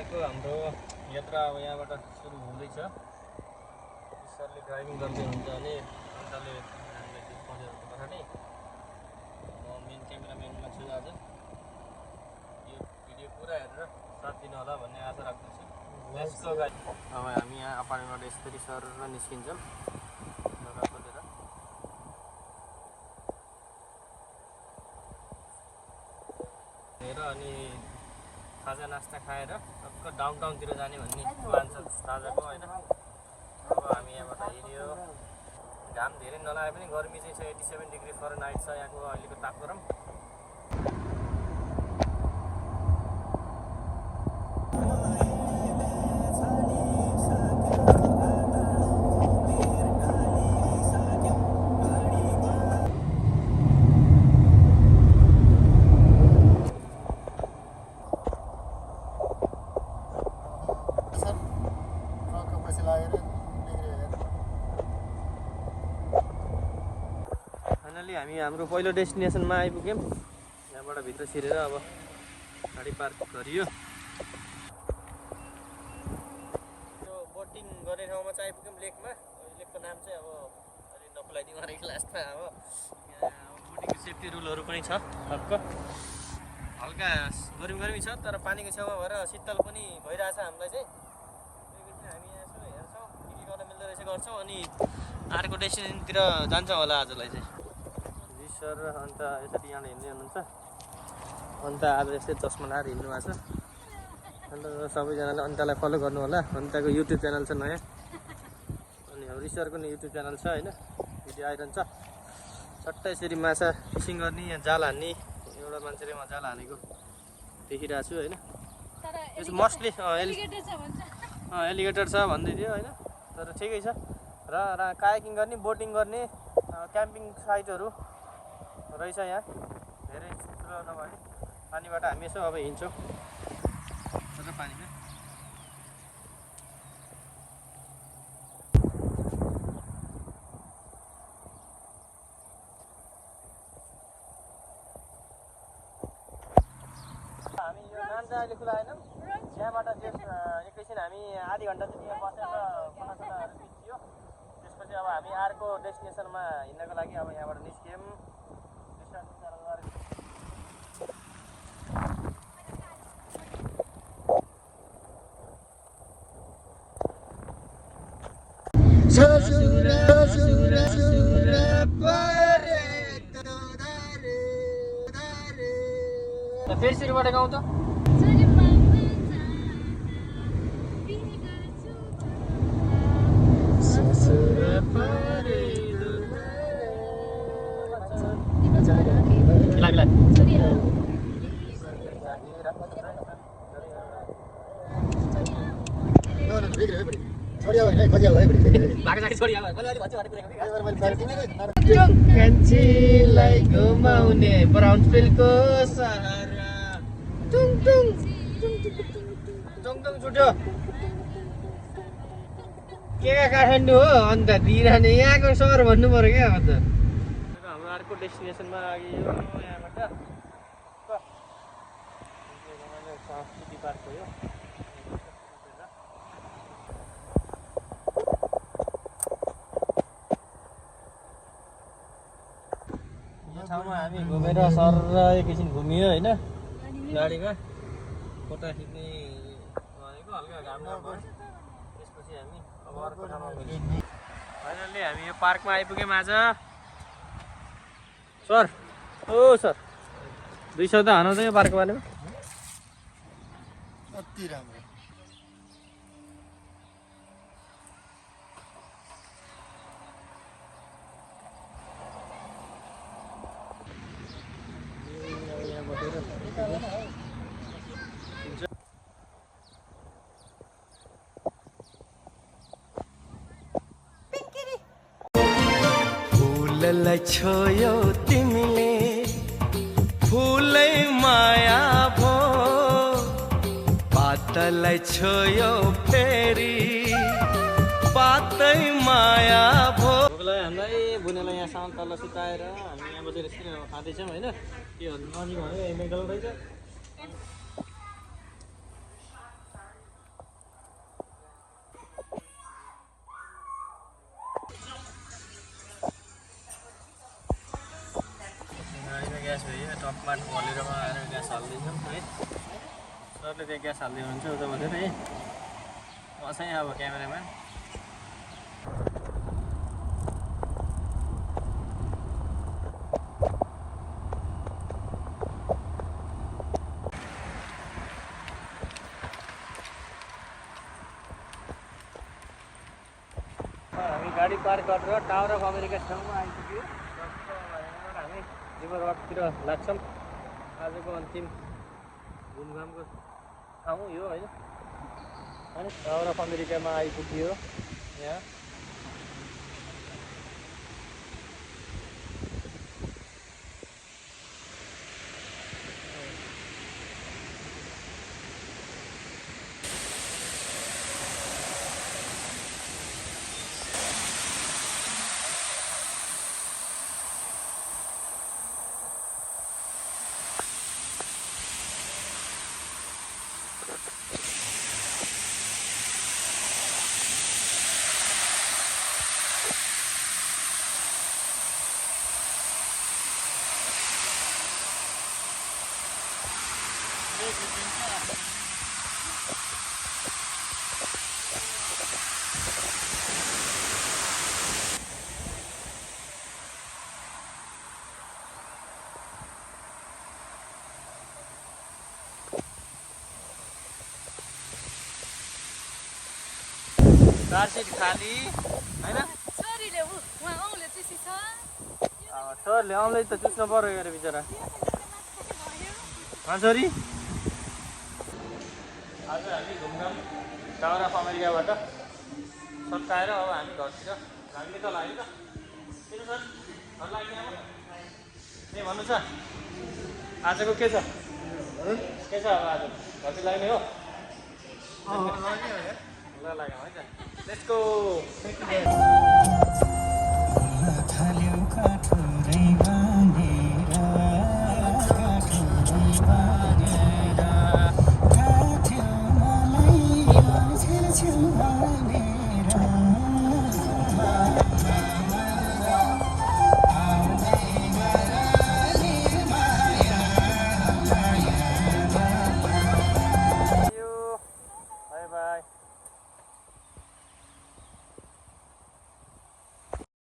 आजको हाम्रो यात्रा अब यहाँबाट सुरु हुँदैछ। सरले ड्राइभिङ गर्दै हुन्छ भने अन्तले हामीलाई त्यो पढेर पठाउने। म मेन क्यामेराम्यानमा छु आज। यो भिडियो पुरा हेरेर साथ दिनु होला भन्ने आशा राख्दछु। Let's go guys. अब हामी यहाँ अपार्टमेन्टबाट यसरी सरेर निस्किन्छौँ जग्गा खोजेर। हेर अनि खाजा नास्ता खाएर टक्क डाउनटाउनतिर जाने भन्ने प्लान छ ताजाको होइन। अब हामी यहाँबाट हिँड्यो। घाम धेरै नलागे पनि गर्मी चाहिँ छ 87 डिग्री फरेनहाइट छ यहाँको अहिलेको तापक्रम। हामी हाम्रो पहिलो डेस्टिनेसनमा आइपुग्यौँ। यहाँबाट भित्र छिरेर अब गाडी पार्क गरियो। यो बोटिङ गर्ने ठाउँमा चाहिँ आइपुग्यौँ लेकमा। लेकको नाम चाहिँ अब अलि नखुलाइदिउँ अरे लास्टमा। अब यहाँ बोटिङको सेफ्टी रुलहरू पनि छ टक्क। हल्का गर्मी छ तर पानीको छेउमा भएर शीतल पनि भइरहेछ हामीलाई चाहिँ। त्यसपछि हामी यहाँ यसो हेर्छौँ के गर्न मिल्दो रहेछ गर्छौँ अनि अर्को डेस्टिनेसनतिर जान्छौँ होला आजलाई चाहिँ। सर अन्त यसरी यहाँ हिँड्दै हुनुहुन्छ। अन्त आज यस्तै चस्मा लाएर हिँड्नु भएको छ। अन्त सबैजनाले अन्तलाई फलो गर्नु होला। अन्तको युट्युब च्यानल छ नयाँ। अनि हाम्रो रिसरको नि युट्युब च्यानल छ होइन। भिडियो आइरहन्छ। सट्टै यसरी माछा फिसिङ गर्ने यहाँ जाल हान्ने एउटा मान्छेले जाल हानेको देखिरहेको छु होइन। यो चाहिँ मोस्टली एलिगेटर छ भन्दै थियो होइन। तर ठिकै छ। र कायाकिङ गर्ने बोटिङ गर्ने क्याम्पिङ साइटहरू रहेछ यहाँ। धेरै ठुलो नभए पानीबाट हामी यसो अब हिँड्छौँ पानीमा। हामी यो नान्जा अहिले खुलाएनौँ। यहाँबाट एकैछिन हामी आधी घन्टा चाहिँ यहाँ बसेर खानासानाहरू खिच्यो। त्यसपछि अब हामी अर्को डेस्टिनेसनमा हिँड्नको लागि अब यहाँबाट निस्क्यौँ। फेरि सुरुबाट गाउँ त। कान्छीलाई घुमाउने ब्राउन्सभिलको सहारा टुङ टुङ टुङ टुङ छुट्यो के काठमाडौँ हो अन्त दिइरहने यहाँको सहर भन्नु पर्यो क्या अन्त। हाम्रो अर्को डेस्टिनेसनमा आइयो यहाँबाट संस्कृति पार्क हो यो। ठाउँमा हामी घुमेर सर एकैछिन घुमियो होइन गाडीमा फोटो खिच्ने भनेको हल्का घाम भयो। त्यसपछि हामी अब अर्को ठाउँमा गयौँ। फाइनल्ली हामी यो पार्कमा आइपुग्यौँ आज। सर ओ सर 2 शब्द हानौँ त यो पार्कको बारेमा। अति राम्रो। फूललाई छोयो तिमीले फूलै माया भो पातलाई छोयो फेरि पातै माया भो। हामीलाई बुनेलाई यहाँसम्म तल सुताएर हामी यहाँ बसेर यसरी खाँदैछौँ होइन। त्यो नजिक भनेको मेडल रहेछ। टपमा ढलेरमा आएर ग्यास हाल्दैछौँ है सरले त्यहाँ ग्यास हाल्दै हुनुहुन्छ उता बसेर है म चाहिँ अब क्यामेराम्यान हामी गाडी पार्क गरेर टावर अफ अमेरिका ठाउँमा आइपुग्यो हामी रिभर वाकतिर लाग्छौँ आजको अन्तिम घुमघामको ठाउँ यो होइन अनि टावर अफ अमेरिकामा आइपुग्यो यहाँ कार सिट खाली होइन सरले आउँदै त चुस्न पर्यो अरे बिचरा छोरी आज हामी घुमघाम टावर अफ अमेरिकाबाट सत्ताएर अब हामी घरतिर लाग्ने त लाग्यो त किन सर घर लाग्ने अब ए भन्नु छ आजको के छ अब आज घरतिर लाग्ने हो ल लाग्यो है त लेट्स गो